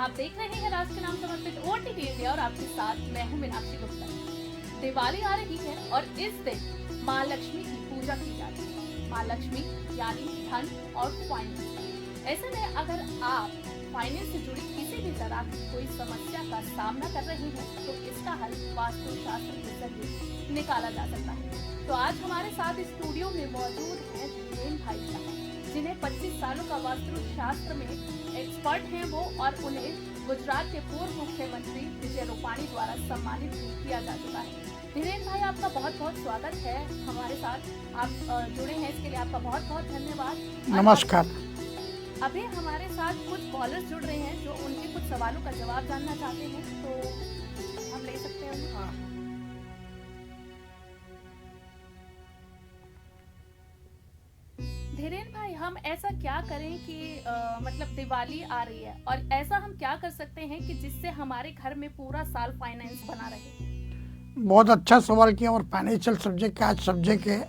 आप देख रहे हैं राष्ट्र के नाम समर्पित OTT इंडिया और आपके साथ मैं हूं मीनाक्षी गुप्ता। दिवाली आ रही है और इस दिन माँ लक्ष्मी की पूजा की जाती है। माँ लक्ष्मी यानी धन और फाइनेंस। ऐसे में अगर आप फाइनेंस से जुड़ी किसी भी तरह की कोई समस्या का सामना कर रहे हैं तो इसका हल वास्तु शास्त्र के जरिए निकाला जा सकता है। तो आज हमारे साथ स्टूडियो में मौजूद हैं धीरेन भाई साहब, जिन्हें 25 सालों का वास्तु शास्त्र में एक्सपर्ट हैं वो, और उन्हें गुजरात के पूर्व मुख्यमंत्री विजय रूपाणी द्वारा सम्मानित भी किया जा चुका है। धीरेन भाई, आपका बहुत बहुत स्वागत है हमारे साथ। आप जुड़े हैं इसके लिए आपका बहुत बहुत धन्यवाद। नमस्कार। अभी हमारे साथ कुछ कॉलर्स जुड़ रहे हैं जो उनके कुछ सवालों का जवाब जानना चाहते हैं, तो हम ले सकते हैं। हाँ, धीरेन भाई, हम ऐसा क्या करें कि मतलब दिवाली आ रही है और ऐसा हम क्या कर सकते हैं कि जिससे हमारे घर में पूरा साल फाइनेंस बना रहे? बहुत अच्छा सवाल किया। और फाइनेंशियल सब्जेक्ट का आज सब्जेक्ट है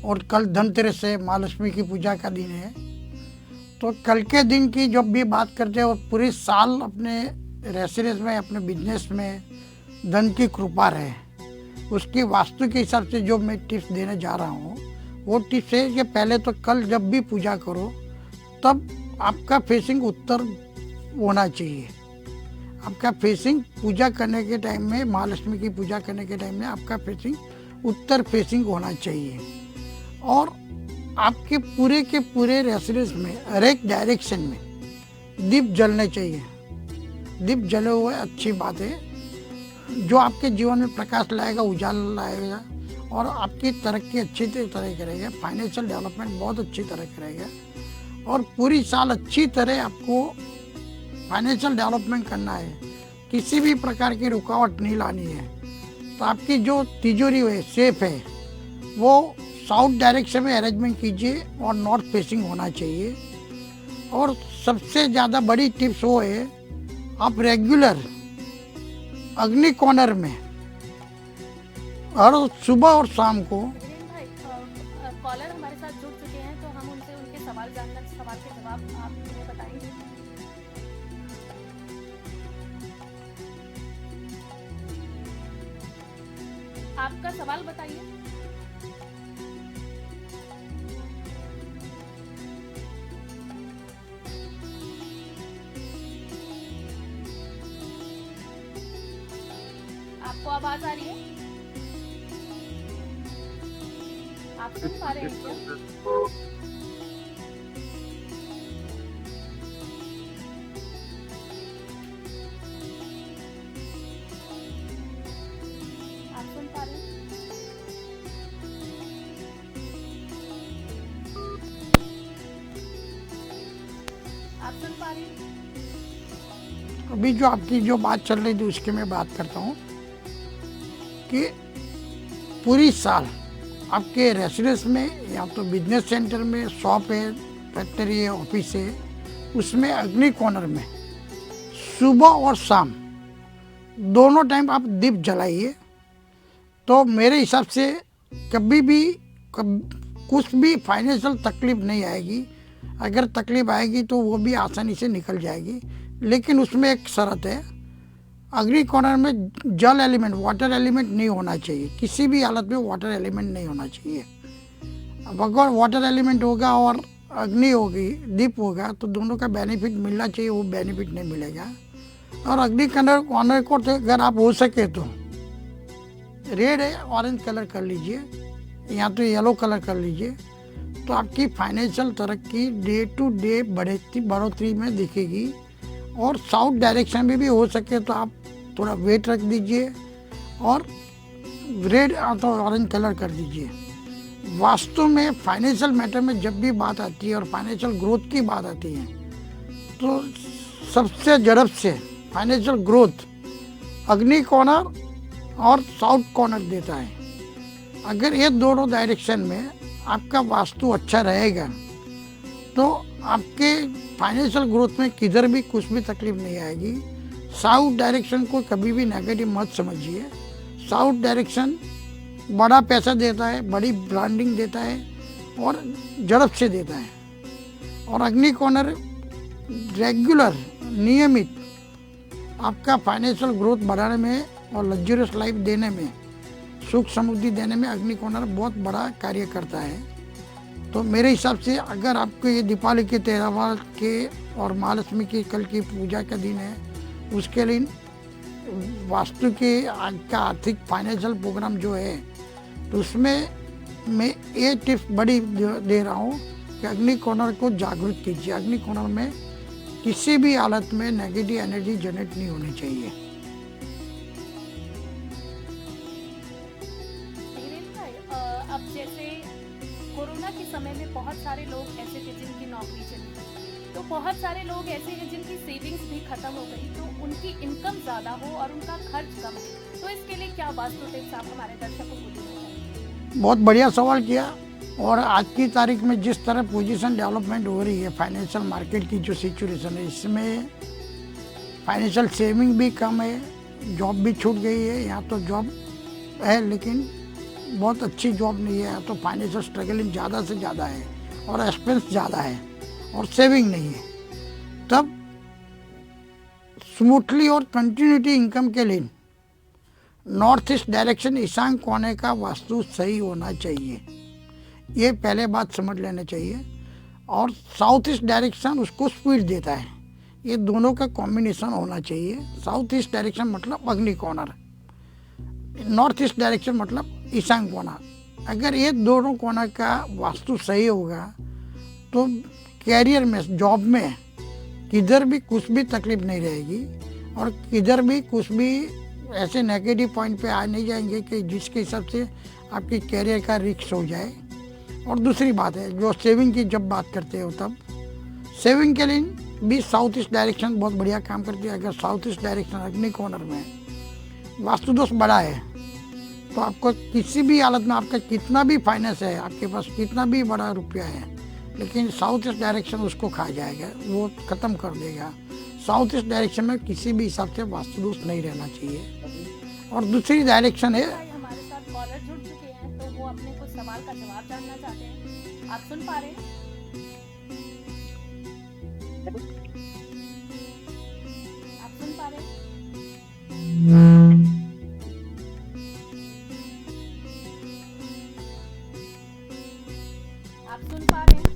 और कल धनतेरस है, माँ लक्ष्मी की पूजा का दिन है। तो कल के दिन की जब भी बात करते हैं और पूरे साल अपने रेसिडेंस में, अपने बिजनेस में धन की कृपा रहे, उसकी वास्तु के हिसाब से जो मैं टिप्स देने जा रहा हूँ वो टिप्स है कि पहले तो कल जब भी पूजा करो तब आपका फेसिंग उत्तर होना चाहिए। आपका फेसिंग पूजा करने के टाइम में, माँ लक्ष्मी की पूजा करने के टाइम में आपका फेसिंग उत्तर फेसिंग होना चाहिए। और आपके पूरे के पूरे रेसिडेंस में हर एक डायरेक्शन में दीप जलने चाहिए। दीप जले हुए अच्छी बात है, जो आपके जीवन में प्रकाश लाएगा, उजाला लाएगा और आपकी तरक्की अच्छी तरह करेगा। फाइनेंशियल डेवलपमेंट बहुत अच्छी तरह करेगा और पूरी साल अच्छी तरह आपको फाइनेंशियल डेवलपमेंट करना है। किसी भी प्रकार की रुकावट नहीं लानी है। तो आपकी जो तिजोरी है, सेफ है, वो साउथ डायरेक्शन में अरेंजमेंट कीजिए और नॉर्थ फेसिंग होना चाहिए। और सबसे ज़्यादा बड़ी टिप्स वो है, आप रेगुलर अग्नि कॉर्नर में हर सुबह और शाम को। कॉलर हमारे साथ जुड़ चुके हैं तो हम उनसे उनके सवाल के जवाब आप हमें बताएंगे। आपका सवाल बताइए। आपको आवाज आ रही है? आप सुन पा रहे हैं क्या? आप सुन पा रहे हैं? आप सुन पा रहे हैं? अभी जो आपकी जो बात चल रही थी उसकी मैं बात करता हूँ कि पूरी साल आपके रेसिडेंस में या तो बिजनेस सेंटर में, शॉप है, फैक्ट्री है, ऑफिस है, उसमें अग्नि कॉर्नर में सुबह और शाम दोनों टाइम आप दीप जलाइए। तो मेरे हिसाब से कभी भी कुछ भी फाइनेंशियल तकलीफ नहीं आएगी। अगर तकलीफ आएगी तो वो भी आसानी से निकल जाएगी। लेकिन उसमें एक शर्त है, अग्नि कॉर्नर में जल एलिमेंट, वाटर एलिमेंट नहीं होना चाहिए। किसी भी हालत में वाटर एलिमेंट नहीं होना चाहिए। अब अगर वाटर एलिमेंट होगा और अग्नि होगी, दीप होगा, तो दोनों का बेनिफिट मिलना चाहिए, वो बेनिफिट नहीं मिलेगा। और अग्नि कॉर्नर को तो अगर आप हो सके तो रेड है, ऑरेंज कलर कर लीजिए या तो येलो कलर कर लीजिए। तो आपकी फाइनेंशियल तरक्की डे टू डे बढ़ोतरी में दिखेगी। और साउथ डायरेक्शन में भी हो सके तो आप थोड़ा वेट रख दीजिए और रेड तो ऑरेंज कलर कर दीजिए। वास्तु में फाइनेंशियल मैटर में जब भी बात आती है और फाइनेंशियल ग्रोथ की बात आती है तो सबसे झड़प से फाइनेंशियल ग्रोथ अग्नि कॉर्नर और साउथ कॉर्नर देता है। अगर ये दोनों डायरेक्शन में आपका वास्तु अच्छा रहेगा तो आपके फाइनेंशियल ग्रोथ में किधर भी कुछ भी तकलीफ नहीं आएगी। साउथ डायरेक्शन को कभी भी नेगेटिव मत समझिए। साउथ डायरेक्शन बड़ा पैसा देता है, बड़ी ब्रांडिंग देता है और झड़प से देता है। और अग्नि कॉर्नर रेगुलर नियमित आपका फाइनेंशियल ग्रोथ बढ़ाने में और लग्जरियस लाइफ देने में, सुख समृद्धि देने में अग्नि कोणर बहुत बड़ा कार्य करता है। तो मेरे हिसाब से अगर आपको ये दीपावली के त्यौहार के और महालक्ष्मी की कल की पूजा का दिन है, उसके लिए वास्तु के आज का आर्थिक फाइनेंशियल प्रोग्राम जो है, तो उसमें मैं ये टिप्स बड़ी दे रहा हूँ कि अग्नि कोणर को जागरूक कीजिए। अग्नि कोणर में किसी भी हालत में नेगेटिव एनर्जी जनरेट नहीं होनी चाहिए। अब जैसे कोरोना के समय में बहुत सारे लोग ऐसे थे जिनकी नौकरी चली, तो बहुत सारे लोग ऐसे हैं जिनकी सेविंग्स भी खत्म हो गई, तो उनकी इनकम ज्यादा हो और उनका खर्च कम हो, तो इसके लिए क्या वास्तु टिप्स आप हमारे दर्शकों को देना चाहिए? बहुत बढ़िया सवाल किया। और आज की तारीख में जिस तरह पोजीशन डेवलपमेंट हो रही है, फाइनेंशियल मार्केट की जो सिचुएशन है, इसमें फाइनेंशियल सेविंग भी कम है, जॉब भी छूट गई है। यहाँ तो जॉब है लेकिन बहुत अच्छी जॉब नहीं है, यहाँ तो फाइनेंशियल स्ट्रगलिंग ज़्यादा से ज़्यादा है और एक्सपेंस ज़्यादा है और सेविंग नहीं है। तब स्मूथली और कंटिन्यूटी इनकम के लिए नॉर्थ ईस्ट डायरेक्शन ईशान कोने का वास्तु सही होना चाहिए, ये पहले बात समझ लेना चाहिए। और साउथ ईस्ट डायरेक्शन उसको स्पीड देता है, ये दोनों का कॉम्बिनेशन होना चाहिए। साउथ ईस्ट डायरेक्शन मतलब अग्नि कोणर, नॉर्थ ईस्ट डायरेक्शन मतलब ईशान कोना। अगर ये दोनों कोना का वास्तु सही होगा तो कैरियर में, जॉब में किधर भी कुछ भी तकलीफ नहीं रहेगी और किधर भी कुछ भी ऐसे नेगेटिव पॉइंट पे आ नहीं जाएंगे कि जिसके हिसाब से आपके कैरियर का रिस्क हो जाए। और दूसरी बात है, जो सेविंग की जब बात करते हो, तब सेविंग के लिए भी साउथ ईस्ट डायरेक्शन बहुत बढ़िया काम करती है। अगर साउथ ईस्ट डायरेक्शन अग्नि कोणर में वास्तु दोष बड़ा है तो आपको किसी भी हालत में, आपका कितना भी फाइनेंस है, आपके पास कितना भी बड़ा रुपया है, लेकिन साउथ ईस्ट डायरेक्शन उसको खा जाएगा, वो ख़त्म कर देगा। साउथ ईस्ट डायरेक्शन में किसी भी हिसाब से वास्तु दोष नहीं रहना चाहिए। और दूसरी डायरेक्शन है, हमारे साथ कॉलर जुड़ चुके हैं, तो वो अपने कुछ सवाल का जवाब जानना चाहते हैं। आप सुन पा रहे हैं? आप सुन पा रहे हैं? आप सुन पा रहे हैं?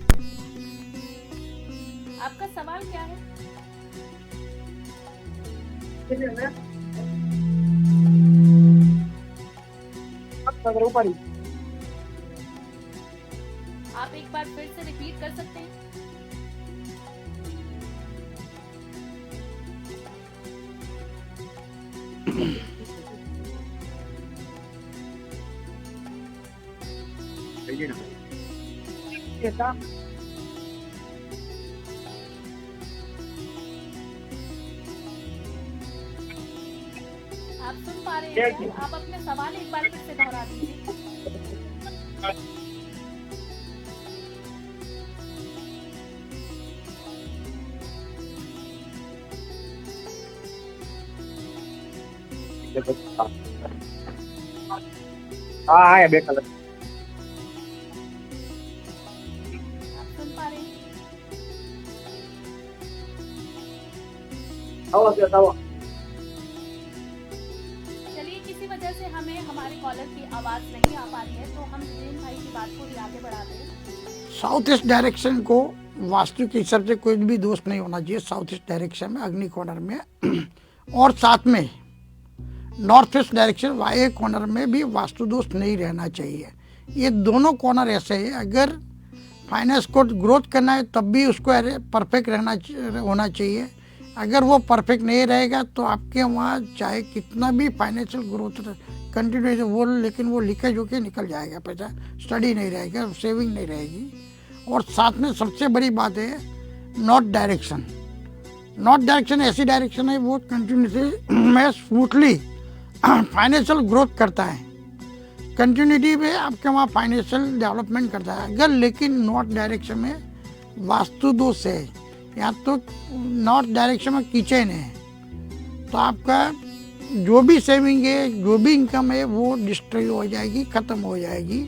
आपका सवाल क्या है? आप एक बार फिर से रिपीट कर सकते हैं? आप सुन पा रहे हैं क्या? आप अपने सवाल एक बार फिर से दोहरा दीजिए। हाँ है बेटा। आप सुन पा रहे हैं? चलिए, किसी वजह से हमें हमारे कॉलर की आवाज नहीं आ पा रही है, तो हम जितेंद्र भाई की बात को भी आगे बढ़ाते हैं। साउथ ईस्ट डायरेक्शन को वास्तु के हिसाब से कोई भी दोष नहीं होना चाहिए साउथ ईस्ट डायरेक्शन में, अग्नि कोणर में। और साथ में नॉर्थ ईस्ट डायरेक्शन वायु कोणर में भी वास्तु दोष नहीं रहना चाहिए। ये दोनों कोणर ऐसे हैं, अगर फाइनेंस को ग्रोथ करना है तब भी उसको परफेक्ट होना चाहिए। अगर वो परफेक्ट नहीं रहेगा तो आपके वहाँ चाहे कितना भी फाइनेंशियल ग्रोथ कंटिन्यू वो, लेकिन वो लीकेज होके निकल जाएगा, पैसा स्टडी नहीं रहेगा, सेविंग नहीं रहेगी। और साथ में सबसे बड़ी बात है नॉर्थ डायरेक्शन। नॉर्थ डायरेक्शन ऐसी डायरेक्शन है वो कंटिन्यूटी में स्मूथली फाइनेंशियल ग्रोथ करता है, कंटिन्यूटी में आपके वहाँ फाइनेंशियल डेवलपमेंट करता है। अगर लेकिन नॉर्थ डायरेक्शन में वास्तु दोष है या तो नॉर्थ डायरेक्शन में किचन है, तो आपका जो भी सेविंग है, जो भी इनकम है वो डिस्ट्रॉय हो जाएगी, ख़त्म हो जाएगी,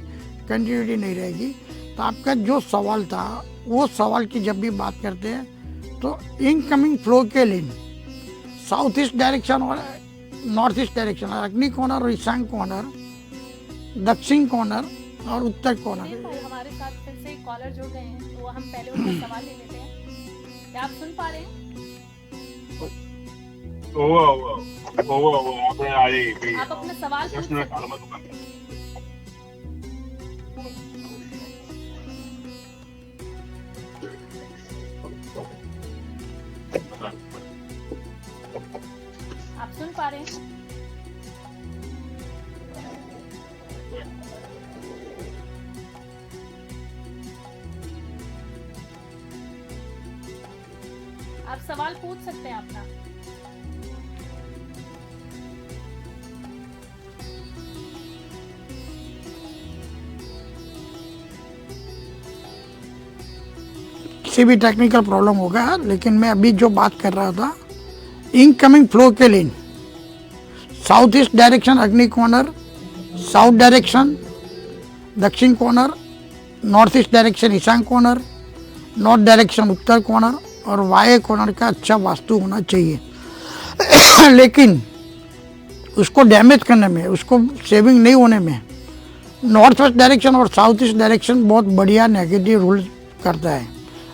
कंटिन्यूटी नहीं रहेगी। तो आपका जो सवाल था, वो सवाल की जब भी बात करते हैं तो इनकमिंग फ्लो के लिए साउथ ईस्ट डायरेक्शन और north east direction, Agni corner और ईशान कॉर्नर, दक्षिण कॉर्नर और उत्तर धीरेन कॉर्नर। भाई, हमारे साथ फिर से एक कॉलर जुड़ गए हैं, तो हम पहले उनका सवाल ले लेते हैं। क्या आप सुन पा रहे हैं? આપણે આ એ आप अपना सवाल पूछ 10 મિનિટ सकते हैं। હાલમાં દુકાન आप सुन पा रहे हैं? आप सवाल पूछ सकते हैं अपना। किसी भी टेक्निकल प्रॉब्लम होगा, लेकिन मैं अभी जो बात कर रहा था, इनकमिंग फ्लो के लिए south east direction Agni corner, south direction Dakshin corner, north east direction Ishan corner, north direction Uttar corner और वाय कॉर्नर का अच्छा वास्तु होना चाहिए। लेकिन उसको डैमेज करने में, उसको सेविंग नहीं होने में नॉर्थ वेस्ट डायरेक्शन और साउथ ईस्ट डायरेक्शन बहुत बढ़िया नेगेटिव रोल करता है।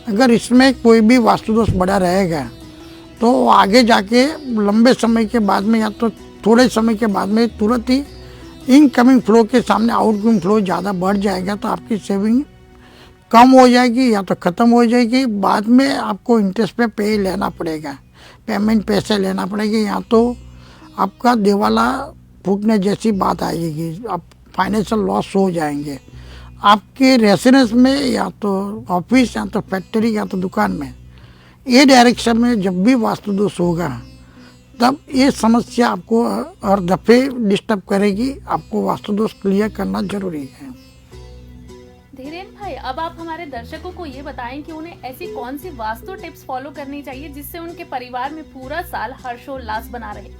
अगर इसमें कोई भी वास्तु दोष बड़ा रहेगा तो आगे जाके लंबे समय के बाद में या तो थोड़े समय के बाद में तुरंत ही इनकमिंग फ्लो के सामने आउटगोइंग फ्लो ज़्यादा बढ़ जाएगा, तो आपकी सेविंग कम हो जाएगी या तो ख़त्म हो जाएगी। बाद में आपको इंटरेस्ट पे पे लेना पड़ेगा, पेमेंट पैसे लेना पड़ेगा, या तो आपका दिवाला फूटने जैसी बात आएगी, आप फाइनेंशियल लॉस हो जाएंगे। आपके रेसिडेंस में या तो ऑफिस या तो फैक्ट्री या तो दुकान में ये डायरेक्शन में जब भी वास्तु दोष होगा तब ये समस्या आपको हर दफ़े डिस्टर्ब करेगी। आपको वास्तु दोष क्लियर करना जरूरी है। धीरेन भाई, अब आप हमारे दर्शकों को ये बताएं कि उन्हें ऐसी कौन सी वास्तु टिप्स फॉलो करनी चाहिए जिससे उनके परिवार में पूरा साल हर्षोल्लास बना रहे।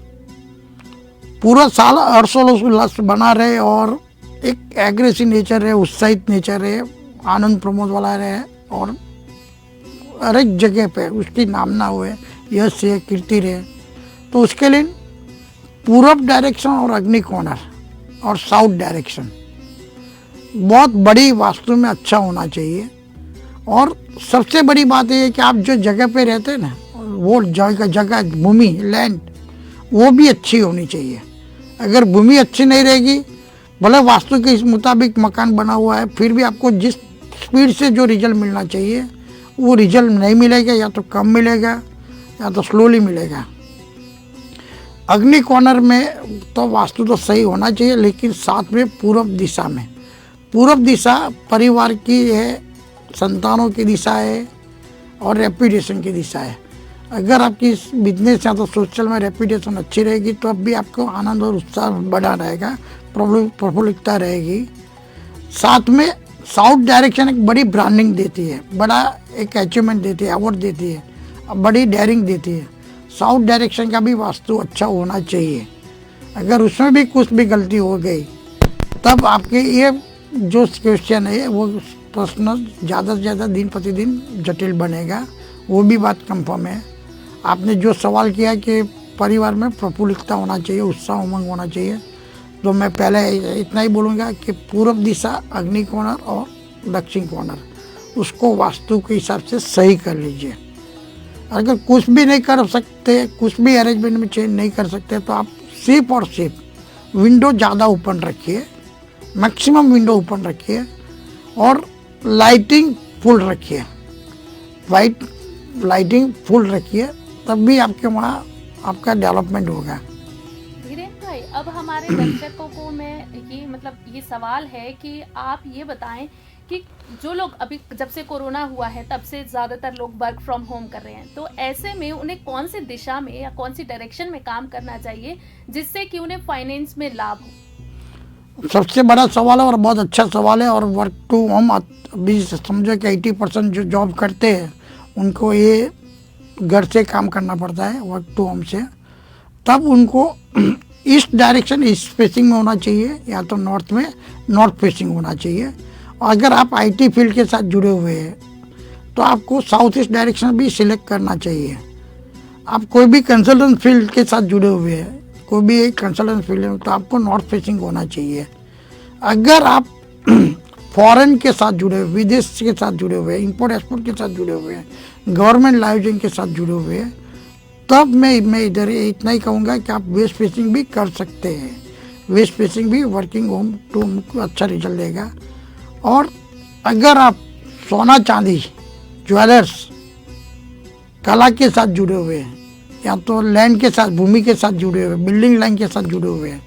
पूरा साल हर्षोल्लास बना रहे और एक एग्रेसिव नेचर रहे, उत्साहित नेचर रहे, आनंद प्रमोद वाला रहे और हर एक जगह पे उसकी नामना हुए, यश है, कीर्ति रहे। तो उसके लिए पूरब डायरेक्शन और अग्नि कॉर्नर और साउथ डायरेक्शन बहुत बड़ी वास्तु में अच्छा होना चाहिए। और सबसे बड़ी बात यह है कि आप जो जगह पे रहते हैं ना, वो जगह भूमि लैंड वो भी अच्छी होनी चाहिए। अगर भूमि अच्छी नहीं रहेगी, भले वास्तु के इस मुताबिक मकान बना हुआ है, फिर भी आपको जिस स्पीड से जो रिजल्ट मिलना चाहिए वो रिजल्ट नहीं मिलेगा, या तो कम मिलेगा या तो स्लोली मिलेगा। अग्नि कॉर्नर में तो वास्तु तो सही होना चाहिए, लेकिन साथ में पूर्व दिशा में, पूर्व दिशा परिवार की है, संतानों की दिशा है और रेपुटेशन की दिशा है। अगर आपकी बिजनेस या तो सोशल में रेपुटेशन अच्छी रहेगी तो अब भी आपको आनंद और उत्साह बढ़ा रहेगा, प्रफुल्लता रहेगी। साथ में साउथ डायरेक्शन एक बड़ी ब्रांडिंग देती है, बड़ा एक अचीवमेंट देती है, अवार्ड देती है, बड़ी डेयरिंग देती है। साउथ डायरेक्शन का भी वास्तु अच्छा होना चाहिए। अगर उसमें भी कुछ भी गलती हो गई तब आपके ये जो क्वेश्चन है वो प्रश्न ज़्यादा से ज़्यादा दिन प्रतिदिन जटिल बनेगा। वो भी बात कंफर्म है। आपने जो सवाल किया कि परिवार में प्रफुल्लता होना चाहिए, उत्साह उमंग होना चाहिए, तो मैं पहले इतना ही बोलूँगा कि पूर्व दिशा अग्नि कॉर्नर और दक्षिण कॉर्नर उसको वास्तु के हिसाब से सही कर लीजिए। अगर कुछ भी नहीं कर सकते, कुछ भी अरेंजमेंट में चेंज नहीं कर सकते, तो आप सिर्फ और सिर्फ विंडो ज़्यादा ओपन रखिए, मैक्सिमम विंडो ओपन रखिए और लाइटिंग फुल रखिए, वाइट लाइटिंग फुल रखिए, तब भी आपके वहाँ आपका डेवलपमेंट होगा। धीरेन भाई, अब हमारे दर्शकों को मैं ये सवाल है कि आप ये बताएं कि जो लोग अभी जब से कोरोना हुआ है तब से ज़्यादातर लोग वर्क फ्रॉम होम कर रहे हैं, तो ऐसे में उन्हें कौन सी दिशा में या कौन सी डायरेक्शन में काम करना चाहिए जिससे कि उन्हें फाइनेंस में लाभ हो। सबसे बड़ा सवाल है और बहुत अच्छा सवाल है। और वर्क टू होम अभी समझो कि 80% जो जॉब करते हैं उनको ये घर से काम करना पड़ता है, वर्क टू होम से। तब उनको ईस्ट डायरेक्शन ईस्ट फेसिंग में होना चाहिए या तो नॉर्थ में नॉर्थ फेसिंग होना चाहिए। और अगर आप आईटी फील्ड के साथ जुड़े हुए हैं तो आपको साउथ ईस्ट डायरेक्शन भी सिलेक्ट करना चाहिए। आप कोई भी कंसल्टेंट फील्ड के साथ जुड़े हुए हैं, कोई भी एक कंसल्टेंट फील्ड में, तो आपको नॉर्थ फेसिंग होना चाहिए। अगर आप फॉरेन के साथ जुड़े हुए, विदेश के साथ जुड़े हुए हैं, इंपोर्ट एक्सपोर्ट के साथ जुड़े हुए हैं, गवर्नमेंट लाइसेंस के साथ जुड़े हुए हैं, तब मैं इधर इतना ही कहूँगा कि आप वेस्ट फेसिंग भी कर सकते हैं। वेस्ट फेसिंग भी वर्किंग होम टू को अच्छा रिजल्ट देगा। और अगर आप सोना चांदी, ज्वेलर्स, कला के साथ जुड़े हुए हैं, या तो लैंड के साथ, भूमि के साथ जुड़े हुए, बिल्डिंग लाइन के साथ जुड़े हुए हैं,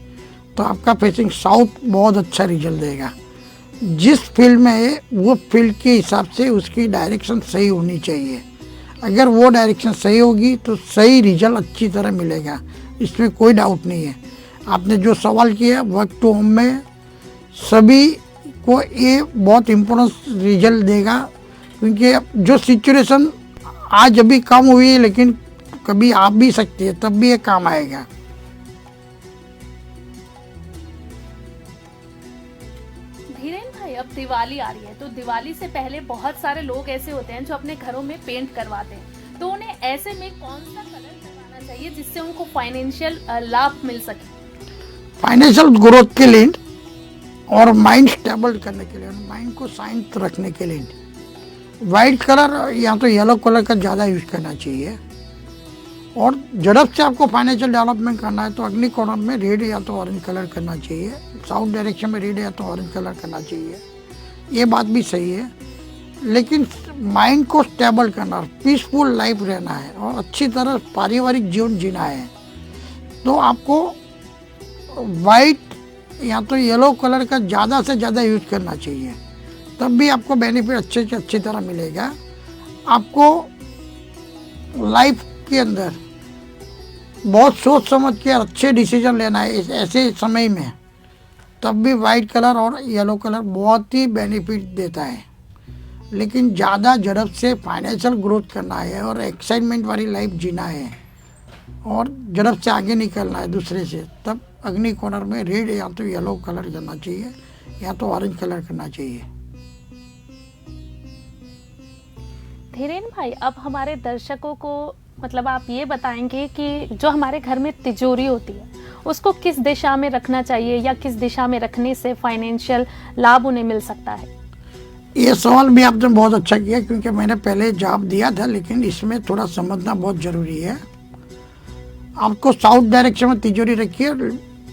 तो आपका फेसिंग साउथ बहुत अच्छा रिजल्ट देगा। जिस फील्ड में है वो फील्ड के हिसाब से उसकी डायरेक्शन सही होनी चाहिए। अगर वो डायरेक्शन सही होगी तो सही रिजल्ट अच्छी तरह मिलेगा, इसमें कोई डाउट नहीं है। आपने जो सवाल किया, वर्क टू होम में सभी को ये बहुत इम्पोर्टेंट रिजल्ट देगा, क्योंकि जो सिचुएशन आज अभी कम हुई है लेकिन कभी आ भी सकती है, तब भी ये काम आएगा। धीरेन भाई, अब दिवाली आ रही है, तो दिवाली से पहले बहुत सारे लोग ऐसे होते हैं जो अपने घरों में पेंट करवाते हैं, तो उन्हें ऐसे में कौन सा कलर करवाना चाहिए जिससे उनको फाइनेंशियल लाभ मिल सके? फाइनेंशियल ग्रोथ के लिए और माइंड स्टेबल करने के लिए, माइंड को शांत रखने के लिए वाइट कलर या तो येलो कलर का ज़्यादा यूज करना चाहिए। और झड़प से आपको फाइनेंशियल डेवलपमेंट करना है तो अग्नि कोणम में रेड या तो ऑरेंज कलर करना चाहिए, साउथ डायरेक्शन में रेड या तो ऑरेंज कलर करना चाहिए। ये बात भी सही है, लेकिन माइंड को स्टेबल करना, पीसफुल लाइफ रहना है और अच्छी तरह पारिवारिक जीवन जीना है, तो आपको वाइट या तो येलो कलर का ज़्यादा से ज़्यादा यूज करना चाहिए, तब भी आपको बेनिफिट अच्छे से अच्छी तरह मिलेगा। आपको लाइफ के अंदर बहुत सोच समझ के अच्छे डिसीजन लेना है इस ऐसे समय में, तब भी वाइट कलर और येलो कलर बहुत ही बेनिफिट देता है। लेकिन ज़्यादा झड़प से फाइनेंशियल ग्रोथ करना है और एक्साइटमेंट वाली लाइफ जीना है और झड़प से आगे निकलना है दूसरे से, तब अग्नि कोणर में रेड या तो येलो कलर करना चाहिए या तो ऑरेंज कलर करना चाहिए। धीरेन भाई, अब हमारे दर्शकों को मतलब आप ये बताएंगे कि जो हमारे घर में तिजोरी होती है उसको किस दिशा में रखना चाहिए या किस दिशा में रखने से फाइनेंशियल लाभ उन्हें मिल सकता है? ये सवाल भी आपने बहुत अच्छा किया, क्योंकि मैंने पहले जवाब दिया था, लेकिन इसमें थोड़ा समझना बहुत ज़रूरी है। आपको साउथ डायरेक्शन में तिजोरी रखिए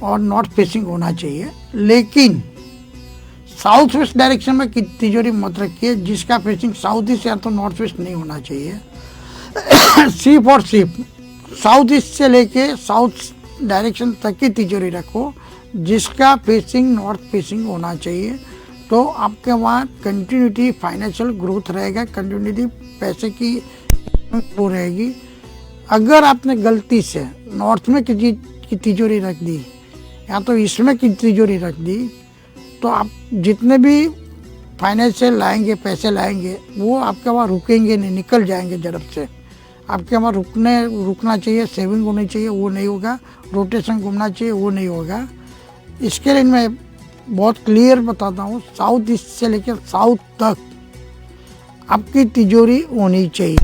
और नॉर्थ फेसिंग होना चाहिए, लेकिन साउथ वेस्ट डायरेक्शन में तिजोरी मत रखिए जिसका फेसिंग साउथ ईस्ट या तो नॉर्थ वेस्ट नहीं होना चाहिए। सिर्फ और सिर्फ साउथ ईस्ट से लेके साउथ डायरेक्शन तक की तिजोरी रखो जिसका फेसिंग नॉर्थ फेसिंग होना चाहिए, तो आपके वहाँ कंटिन्यूटी फाइनेंशियल ग्रोथ रहेगा, कंटिन्यूटी पैसे की वो रहेगी। अगर आपने गलती से नॉर्थ में किसी की तिजोरी रख दी या तो ईस्ट में की तिजोरी रख दी, तो आप जितने भी फाइनेंशियल लाएंगे, पैसे लाएंगे, वो आपके वहाँ रुकेंगे नहीं, निकल जाएंगे झड़प से। आपके वहाँ रुकना चाहिए, सेविंग होनी चाहिए, वो नहीं होगा, रोटेशन घूमना चाहिए, वो नहीं होगा। इसके लिए मैं बहुत क्लियर बताता हूँ, साउथ ईस्ट से लेकर साउथ तक आपकी तिजोरी होनी चाहिए।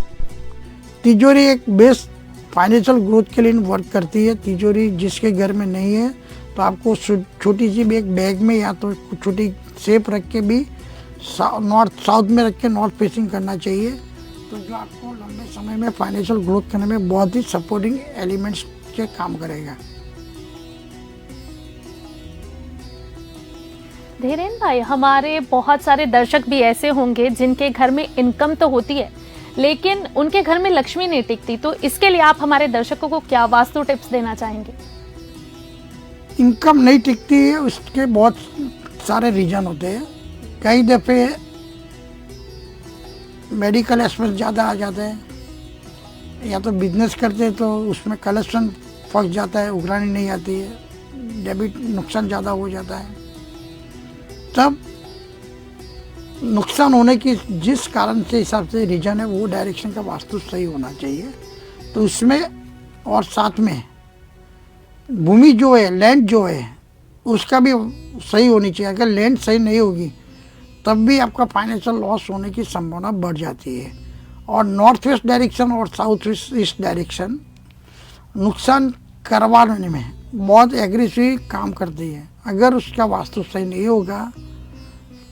तिजोरी एक बेस्ट फाइनेंशियल ग्रोथ के लिए वर्क करती है। तिजोरी जिसके घर में नहीं है तो आपको छोटी सी भी एक बैग में या तो छोटी शेप रख के भी साउथ में रख के नॉर्थ फेसिंग करना चाहिए, तो जो आपको लंबे समय में फाइनेंशियल ग्रोथ करने में बहुत ही सपोर्टिंग एलिमेंट्स के काम करेगा। धीरेन भाई, हमारे बहुत सारे दर्शक भी ऐसे होंगे जिनके घर में इनकम तो होती है लेकिन उनके घर में लक्ष्मी नहीं टिकती, तो इसके लिए आप हमारे दर्शकों को क्या वास्तु टिप्स देना चाहेंगे? इनकम नहीं टिकती है, उसके बहुत सारे रीजन होते हैं। कई दफ़े मेडिकल एक्सपेंस ज़्यादा आ जाते हैं, या तो बिजनेस करते हैं तो उसमें कलेक्शन फंस जाता है, उगरानी नहीं आती है, डेबिट नुकसान ज़्यादा हो जाता है। तब नुकसान होने की जिस कारण से हिसाब से रीजन है वो डायरेक्शन का वास्तु सही होना चाहिए, तो उसमें और साथ में भूमि जो है, लैंड जो है, उसका भी सही होनी चाहिए। अगर लैंड सही नहीं होगी तब भी आपका फाइनेंशियल लॉस होने की संभावना बढ़ जाती है। और नॉर्थ वेस्ट डायरेक्शन और साउथ ईस्ट डायरेक्शन नुकसान करवाने में बहुत एग्रेसिव काम करती है। अगर उसका वास्तु सही नहीं होगा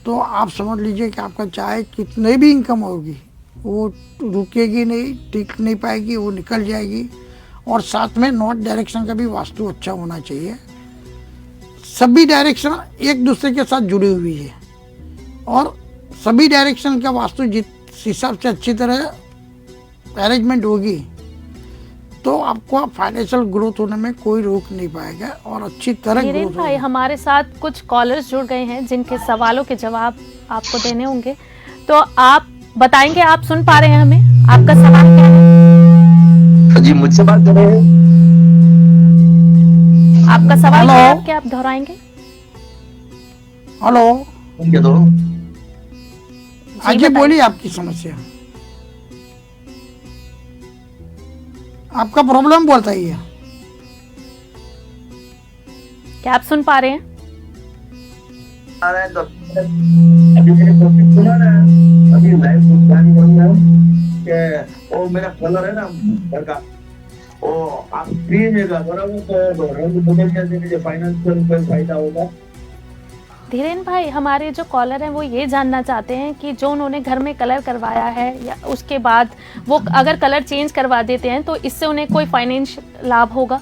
तो आप समझ लीजिए कि आपका चाहे कितने भी इनकम होगी वो रुकेगी नहीं, टिक नहीं पाएगी, वो निकल जाएगी। और साथ में नॉर्थ डायरेक्शन का भी वास्तु अच्छा होना चाहिए। सभी डायरेक्शन एक दूसरे के साथ जुड़ी हुई है और सभी डायरेक्शन का वास्तु जिस हिसाब से अच्छी तरह अरेंजमेंट होगी तो आपको फाइनेंशियल ग्रोथ होने में कोई रोक नहीं पाएगा और अच्छी तरह धीरेन ग्रोथ भाई, हमारे साथ कुछ कॉलर्स जुड़ गए हैं जिनके सवालों के जवाब आपको देने होंगे, तो आप बताएंगे। आप सुन पा रहे हैं हमें? आपका सवाल क्या है? जी मुझसे बात कर रहे हैं। आपका सवाल हेलो। क्या है? क्या आप दोहराएंगे? हेलो क्या दो आगे बताइए। बोलिए आपकी समस्या, आपका प्रॉब्लम बताइए। क्या आप सुन पा रहे हैं? आ रहा है तो अभी मेरे टॉपिक सुना ना, अभी लाइव जान करना कि वो मेरा कलर है ना घर का, वो आप ग्रीन है का बराबर, तो रंग बदल जाने के फाइनेंशियल कोई फायदा होगा? धीरेन भाई, हमारे जो कॉलर हैं वो ये जानना चाहते हैं कि जो उन्होंने घर में कलर करवाया है या उसके बाद वो अगर कलर चेंज करवा देते हैं तो इससे उन्हें कोई फाइनेंशियल लाभ होगा?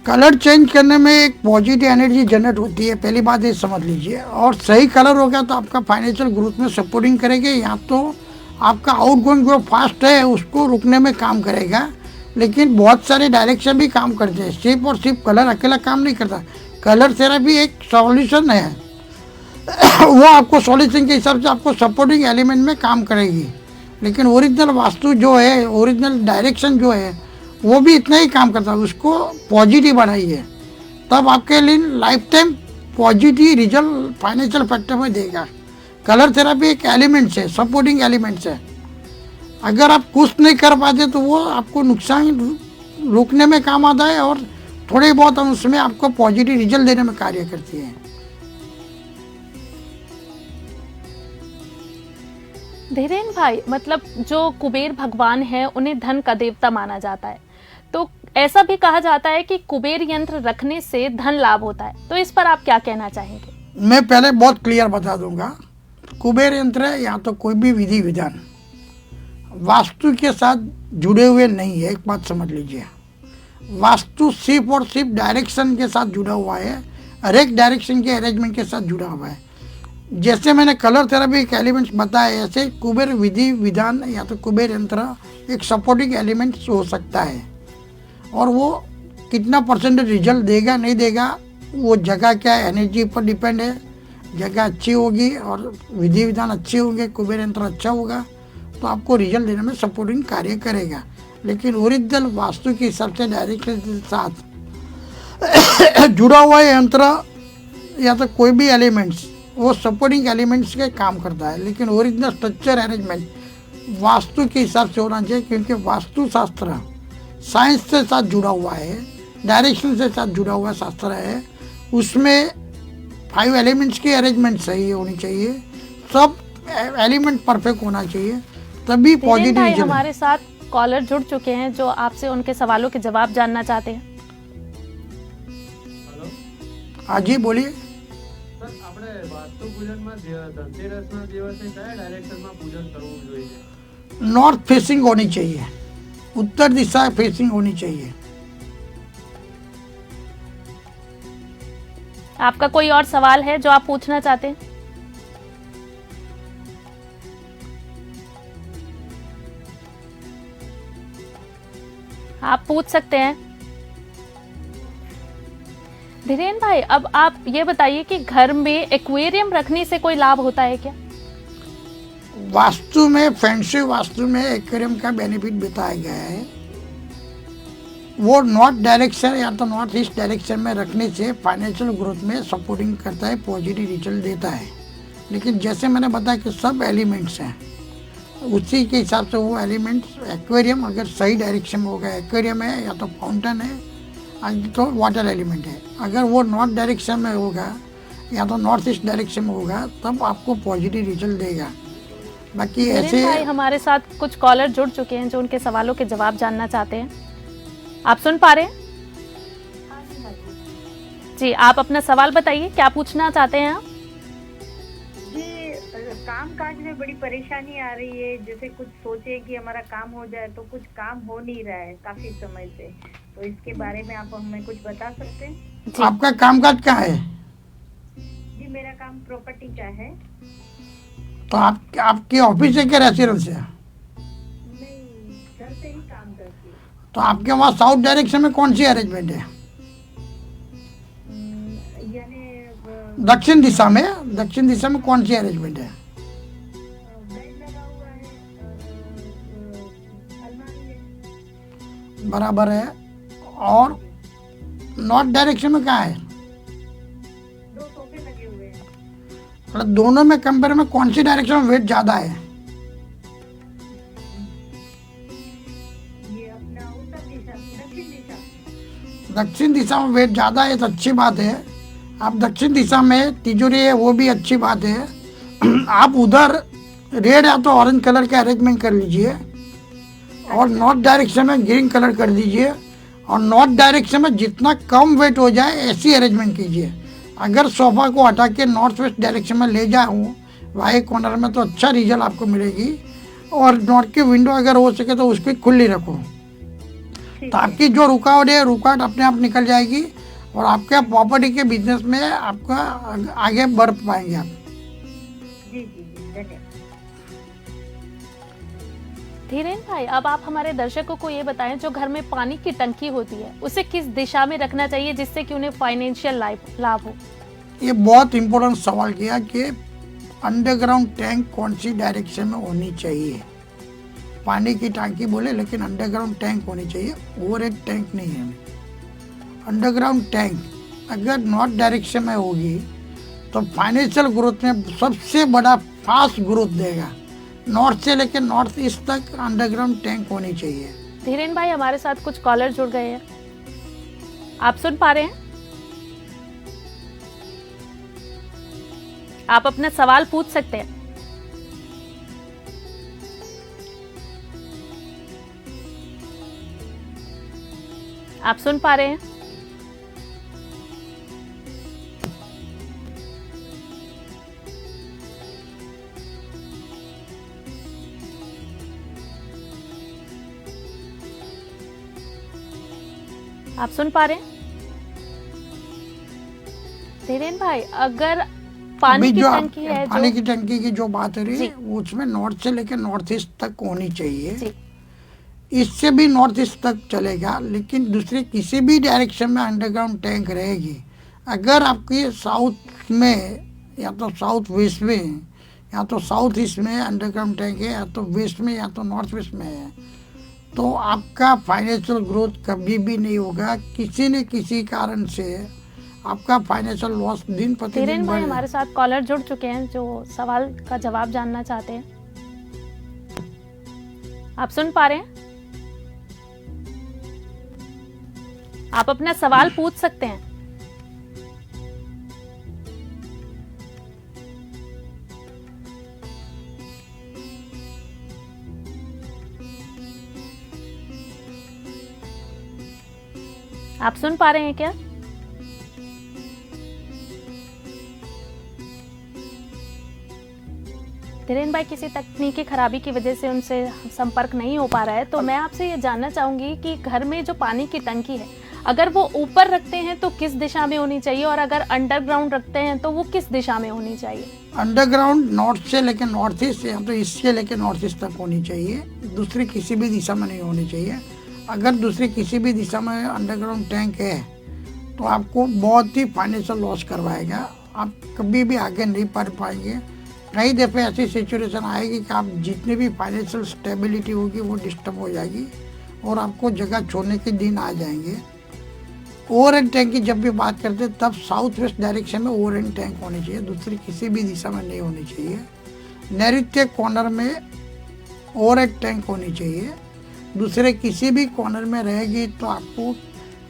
कलर चेंज करने में एक पॉजिटिव एनर्जी जनरेट होती है, पहली बात ये समझ लीजिए। और सही कलर हो गया तो आपका फाइनेंशियल ग्रोथ में सपोर्टिंग करेगा, या तो आपका आउटगोइंग जो फास्ट है उसको रुकने में काम करेगा। लेकिन बहुत सारे डायरेक्शन भी काम करते हैं, सिर्फ और सिर्फ कलर अकेला काम नहीं करता। कलर थेरेपी एक सॉल्यूशन है वो आपको सॉल्यूशन के हिसाब से आपको सपोर्टिंग एलिमेंट में काम करेगी। लेकिन ओरिजिनल वास्तु जो है, ओरिजिनल डायरेक्शन जो है वो भी इतना ही काम करता है, उसको पॉजिटिव बनाइए, तब आपके लिए life time positive result financial factor में देगा। कलर थेरेपी एक एलिमेंट्स है, सपोर्टिंग एलिमेंट्स है। अगर आप कुछ नहीं कर पाते तो वो आपको नुकसान रोकने में काम आता है और थोड़े बहुत उसमें आपको पॉजिटिव रिजल्ट देने में कार्य करती है। धीरेन भाई, मतलब जो कुबेर भगवान है उन्हें धन का देवता माना जाता है, तो ऐसा भी कहा जाता है कि कुबेर यंत्र रखने से धन लाभ होता है, तो इस पर आप क्या कहना चाहेंगे? मैं पहले बहुत क्लियर बता दूंगा, कुबेर यंत्र या तो कोई भी विधि विधान वास्तु के साथ जुड़े हुए नहीं है। एक बात समझ लीजिए, वास्तु सिर्फ और सिर्फ डायरेक्शन के साथ जुड़ा हुआ है, हर एक डायरेक्शन के अरेंजमेंट के साथ जुड़ा हुआ है। जैसे मैंने कलर थेरेपी के एलिमेंट्स बताए, ऐसे कुबेर विधि विधान या तो कुबेर यंत्र एक सपोर्टिंग एलिमेंट्स हो सकता है। और वो कितना परसेंटेज रिजल्ट देगा नहीं देगा वो जगह क्या एनर्जी पर डिपेंड है। जगह अच्छी होगी और विधि विधान अच्छे होंगे, कुबेर यंत्र अच्छा होगा तो आपको रिजल्ट देने में सपोर्टिंग कार्य करेगा। लेकिन ओरिजिनल वास्तु के हिसाब से डायरेक्शन के साथ जुड़ा हुआ यंत्र या तो कोई भी एलिमेंट्स वो सपोर्टिंग एलिमेंट्स के काम करता है। लेकिन ओरिजिनल स्ट्रक्चर अरेंजमेंट वास्तु के हिसाब से होना चाहिए, क्योंकि वास्तु शास्त्र साइंस से साथ जुड़ा हुआ है, डायरेक्शन से साथ जुड़ा हुआ शास्त्र है। उसमें 5 एलिमेंट्स की अरेंजमेंट सही होनी चाहिए, सब एलिमेंट परफेक्ट होना चाहिए, तभी धीरेन पॉजिटिव भाई, रिजल्ट। हमारे साथ कॉलर जुड़ चुके हैं जो आपसे उनके सवालों के जवाब जानना चाहते हैं। हाँ जी बोलिए। સર આપણે વાસ્તુ પૂજનમાં ધનતેરસના દિવસે કયા ડાયરેક્શનમાં પૂજન કરવું જોઈએ? नॉर्थ फेसिंग होनी चाहिए, उत्तर दिशा फेसिंग होनी चाहिए। आपका कोई और सवाल है जो आप पूछना चाहते हैं? आप पूछ सकते हैं। धीरेन भाई, अब आप ये बताइए कि घर में एक्वेरियम रखने से कोई लाभ होता है क्या? वास्तु में, फैंसी वास्तु में एक्वेरियम का बेनिफिट बताया गया है। वो नॉर्थ डायरेक्शन या तो नॉर्थ ईस्ट डायरेक्शन में रखने से फाइनेंशियल ग्रोथ में सपोर्टिंग करता है, पॉजिटिव रिजल्ट देता है। लेकिन जैसे मैंने बताया कि सब एलिमेंट्स हैं, उसी के हिसाब से वो एलिमेंट्स, एक्वेरियम अगर सही डायरेक्शन में होगा, एक्वेरियम है या तो फाउंटेन है तो वाटर एलिमेंट है, अगर वो नॉर्थ डायरेक्शन में होगा या तो नॉर्थ ईस्ट डायरेक्शन में होगा तब आपको पॉजिटिव रिजल्ट देगा। बाकी धीरेन ऐसे भाई, हमारे साथ कुछ कॉलर जुड़ चुके हैं जो उनके सवालों के जवाब जानना चाहते हैं। आप सुन पा रहे हैं? हाँ जी, हाँ जी। जी, आप अपना सवाल बताइए, क्या पूछना चाहते हैं आप? जी, काम काज में बड़ी परेशानी आ रही है। जैसे कुछ सोचे कि हमारा काम हो जाए तो कुछ काम हो नहीं रहा है काफी समय से। तो इसके बारे में आप हमें कुछ बता सकते हैं? जी, आपका कामकाज क्या है? जी, मेरा काम प्रॉपर्टी का है। तो आपकी ऑफिस है क्या रेसिडेंस है? नहीं, घर से ही काम करती हूँ। तो आपके वहाँ साउथ डायरेक्शन में कौन सी अरेंजमेंट है? यानी दक्षिण दिशा में कौन सी अरेंजमेंट है? बेड लगा हुआ है और अलमारी है। बराबर है। और नॉर्थ डायरेक्शन में कहाँ है? 2 सोफे लगे हुए हैं। मतलब दोनों में कंपेयर में कौन सी डायरेक्शन में वेट ज़्यादा है? ये अपना उत्तर दिशा, दक्षिण दिशा। दक्षिण दिशा में वेट ज़्यादा है तो अच्छी बात है। आप दक्षिण दिशा में तिजोरी है वो भी अच्छी बात है। आप उधर रेड या तो ऑरेंज कलर का अरेंजमेंट कर लीजिए और नॉर्थ डायरेक्शन में ग्रीन कलर कर दीजिए। और नॉर्थ डायरेक्शन में जितना कम वेट हो जाए ऐसी अरेंजमेंट कीजिए। अगर सोफा को हटा के नॉर्थ वेस्ट डायरेक्शन में ले जाऊँ वाई कॉर्नर में तो अच्छा रिजल्ट आपको मिलेगी। और नॉर्थ की विंडो अगर हो सके तो उसको खुली रखो, तो आपकी जो रुकावट है रुकावट अपने आप निकल जाएगी और आपके प्रॉपर्टी के बिजनेस में आपका आगे बढ़ पाएंगे आप। जी जी जी, धन्यवाद। धीरेन्द्र भाई, अब आप हमारे दर्शकों को ये बताएं, जो घर में पानी की टंकी होती है उसे किस दिशा में रखना चाहिए जिससे कि उन्हें फाइनेंशियल लाभ हो? ये बहुत इम्पोर्टेंट सवाल किया कि अंडरग्राउंड टैंक कौन सी डायरेक्शन में होनी चाहिए। पानी की टंकी बोले लेकिन अंडरग्राउंड टैंक होनी चाहिए, ओवरहेड टैंक नहीं है। अंडरग्राउंड टैंक अगर नॉर्थ डायरेक्शन में होगी तो फाइनेंशियल ग्रोथ में सबसे बड़ा फास्ट ग्रोथ देगा। नॉर्थ से लेकर नॉर्थ ईस्ट तक अंडरग्राउंड टैंक होनी चाहिए। धीरेन्द्र भाई, हमारे साथ कुछ कॉलर जुड़ गए हैं, आप सुन पा रहे हैं? आप अपना सवाल पूछ सकते हैं। आप सुन पा रहे हैं? आप सुन पा रहे हैं? धीरेन्द्र भाई, अगर पानी अभी की जो टंकी है, पानी जो की टंकी की जो बात हो रही है उसमें नॉर्थ से लेकर नॉर्थ ईस्ट तक होनी चाहिए। जी, इससे भी नॉर्थ ईस्ट तक चलेगा, लेकिन दूसरे किसी भी डायरेक्शन में अंडरग्राउंड टैंक रहेगी। अगर आपकी साउथ में या तो साउथ वेस्ट में या तो साउथ ईस्ट में अंडरग्राउंड टैंक है, या तो वेस्ट में या तो नॉर्थ वेस्ट में है, तो आपका फाइनेंशियल ग्रोथ कभी भी नहीं होगा। किसी न किसी कारण से आपका फाइनेंशियल लॉस दिन प्रतिदिन धीरेन्द्र भाई, बढ़ेगा। हमारे साथ कॉलर जुड़ चुके हैं जो सवाल का जवाब जानना चाहते हैं। आप सुन पा रहे हैं? आप अपना सवाल पूछ सकते हैं। आप सुन पा रहे हैं क्या? धीरेन्द्र भाई, किसी तकनीकी खराबी की वजह से उनसे संपर्क नहीं हो पा रहा है, तो मैं आपसे ये जानना चाहूंगी कि घर में जो पानी की टंकी है, अगर वो ऊपर रखते हैं तो किस दिशा में होनी चाहिए, और अगर अंडरग्राउंड रखते हैं तो वो किस दिशा में होनी चाहिए? अंडरग्राउंड नॉर्थ से लेकर नॉर्थ ईस्ट या तो ईस्ट से लेकर नॉर्थ ईस्ट तक होनी चाहिए, दूसरी किसी भी दिशा में नहीं होनी चाहिए। अगर दूसरी किसी भी दिशा में अंडरग्राउंड टैंक है तो आपको बहुत ही फाइनेंशियल लॉस करवाएगा, आप कभी भी आगे नहीं बढ़ पाएंगे। कई दफ़े ऐसी सिचुएशन आएगी कि आप जितनी भी फाइनेंशियल स्टेबिलिटी होगी वो डिस्टर्ब हो जाएगी और आपको जगह छोड़ने के दिन आ जाएंगे। ओवरहेड टैंक की जब भी बात करते हैं तब साउथ वेस्ट डायरेक्शन में ओवरहेड टैंक होनी चाहिए, दूसरी किसी भी दिशा में नहीं होनी चाहिए। नैऋत्य कॉर्नर में ओवरहेड टैंक होनी चाहिए, दूसरे किसी भी कॉर्नर में रहेगी तो आपको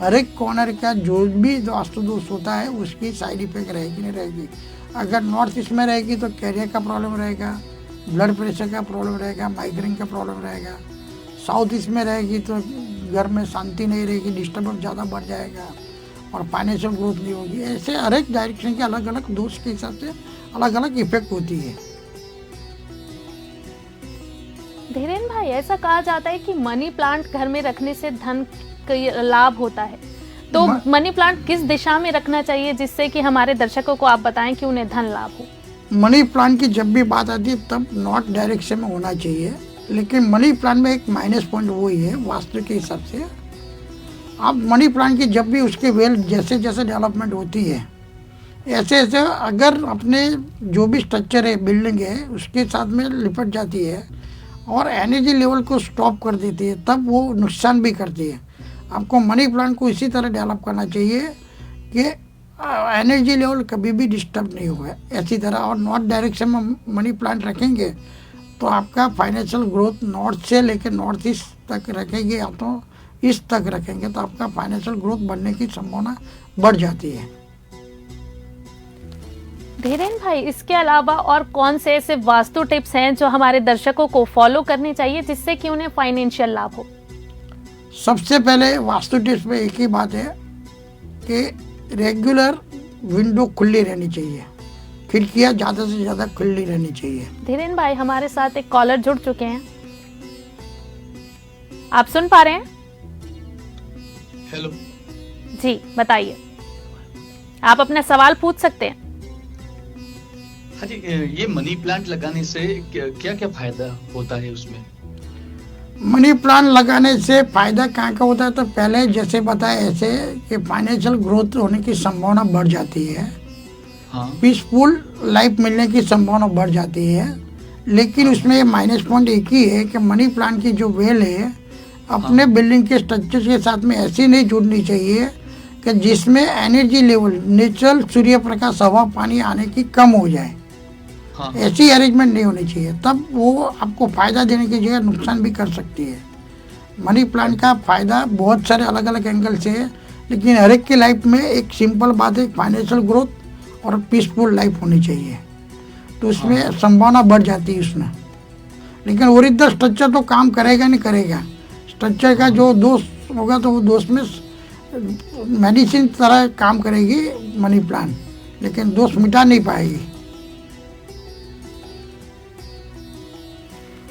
हर एक कॉर्नर का जो भी वास्तु दोष होता है उसकी साइड इफेक्ट रहेगी नहीं रहेगी। अगर नॉर्थ ईस्ट में रहेगी तो कैरियर का प्रॉब्लम रहेगा, ब्लड प्रेशर का प्रॉब्लम रहेगा, माइग्रेन का प्रॉब्लम रहेगा। साउथ ईस्ट में रहेगी तो घर में शांति नहीं रहेगी, डिस्टर्बेंस ज़्यादा बढ़ जाएगा और फाइनेंशियल ग्रोथ नहीं होगी। ऐसे हर एक डायरेक्शन के अलग अलग दोष के हिसाब से अलग अलग इफेक्ट होती है। धीरेन भाई, ऐसा कहा जाता है कि मनी प्लांट घर में रखने से धन का लाभ होता है, तो मनी प्लांट किस दिशा में रखना चाहिए जिससे कि हमारे दर्शकों को आप बताएं कि उन्हें धन लाभ हो? मनी प्लांट की जब भी बात आती है तब नॉर्थ डायरेक्शन में होना चाहिए, लेकिन मनी प्लांट में एक माइनस पॉइंट वही है वास्तु के हिसाब से। आप मनी प्लांट की जब भी उसके वेल जैसे जैसे डेवलपमेंट होती है ऐसे ऐसे अगर अपने जो भी स्ट्रक्चर है, बिल्डिंग है, उसके साथ में लिपट जाती है और एनर्जी लेवल को स्टॉप कर देती है, तब वो नुकसान भी करती है। आपको मनी प्लांट को इसी तरह डेवलप करना चाहिए कि एनर्जी लेवल कभी भी डिस्टर्ब नहीं हुआ ऐसी तरह। और नॉर्थ डायरेक्शन में मनी प्लांट रखेंगे तो आपका फाइनेंशियल ग्रोथ नॉर्थ से लेकर नॉर्थ ईस्ट तक रखेंगे या तो ईस्ट तक रखेंगे तो आपका फाइनेंशियल ग्रोथ बढ़ने की संभावना बढ़ जाती है। धीरेन भाई, इसके अलावा और कौन से ऐसे वास्तु टिप्स हैं जो हमारे दर्शकों को फॉलो करनी चाहिए जिससे कि उन्हें फाइनेंशियल लाभ हो? सबसे पहले वास्तु टिप्स में एक ही बात है कि रेगुलर विंडो खुली रहनी चाहिए, खिड़कियां ज़्यादा से ज़्यादा खुली रहनी चाहिए। धीरेन भाई, हमारे साथ एक कॉलर जुड़ चुके हैं, आप सुन पा रहे हैं? हेलो जी बताइए, आप अपना सवाल पूछ सकते हैं। हाँ जी, ये मनी प्लांट लगाने से क्या क्या फायदा होता है उसमें? मनी प्लांट लगाने से फायदा कहाँ का होता है, तो पहले जैसे बताया ऐसे कि फाइनेंशियल ग्रोथ होने की संभावना बढ़ जाती है, हाँ, पीसफुल लाइफ मिलने की संभावना बढ़ जाती है। लेकिन उसमें माइनस पॉइंट एक ही है कि मनी प्लांट की जो वेल है अपने बिल्डिंग के स्ट्रक्चर के साथ में ऐसी नहीं जुड़नी चाहिए कि जिसमें energy level natural Surya Prakash हवा पानी आने की कम हो जाए। हाँ, ऐसी अरेंजमेंट नहीं होनी चाहिए, तब वो आपको फायदा देने की जगह नुकसान भी कर सकती है। मनी प्लांट का फायदा बहुत सारे अलग अलग एंगल से है, लेकिन हर एक की लाइफ में एक सिंपल बात है, फाइनेंशियल ग्रोथ और पीसफुल लाइफ होनी चाहिए, तो उसमें संभावना बढ़ जाती है उसमें। लेकिन ओरिजिनल स्ट्रक्चर तो काम करेगा नहीं करेगा, स्ट्रक्चर का जो दोष होगा तो वो दोष में मेडिसिन तरह काम करेगी मनी प्लांट, लेकिन दोष मिटा नहीं पाएगी।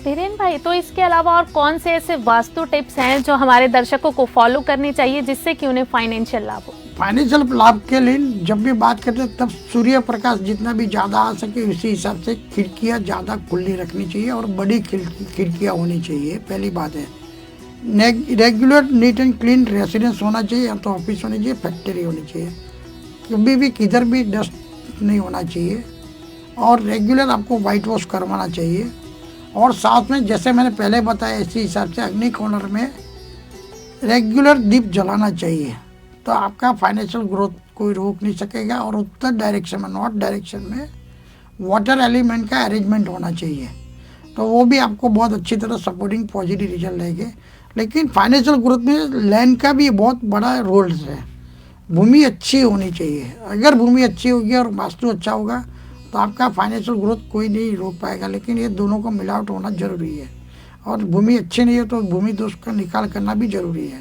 धीरेन भाई, तो इसके अलावा और कौन से ऐसे वास्तु टिप्स हैं जो हमारे दर्शकों को फॉलो करनी चाहिए जिससे कि उन्हें फाइनेंशियल लाभ हो? फाइनेंशियल लाभ के लिए जब भी बात करते हैं तब सूर्य प्रकाश जितना भी ज़्यादा आ सके उसी हिसाब से खिड़कियाँ ज़्यादा खुली रखनी चाहिए और बड़ी खिड़कियाँ होनी चाहिए। पहली बात है regular neat and clean residence होना चाहिए, या तो ऑफिस होनी चाहिए, फैक्ट्री होनी चाहिए, कभी भी किधर भी डस्ट नहीं होना चाहिए। और रेगुलर आपको वाइट वॉश करवाना चाहिए। और साथ में जैसे मैंने पहले बताया इसी हिसाब से अग्नि कॉर्नर में रेगुलर दीप जलाना चाहिए, तो आपका फाइनेंशियल ग्रोथ कोई रोक नहीं सकेगा। और उत्तर डायरेक्शन में नॉर्थ डायरेक्शन में वाटर एलिमेंट का अरेंजमेंट होना चाहिए, तो वो भी आपको बहुत अच्छी तरह सपोर्टिंग पॉजिटिव रिजल्ट देंगे। लेकिन फाइनेंशियल ग्रोथ में लैंड का भी बहुत बड़ा रोल है, भूमि अच्छी होनी चाहिए। अगर भूमि अच्छी होगी और वास्तु अच्छा होगा तो आपका फाइनेंशियल ग्रोथ कोई नहीं रोक पाएगा, लेकिन ये दोनों का मिलावट होना जरूरी है। और भूमि अच्छी नहीं है तो भूमि दोष का निकाल करना भी जरूरी है।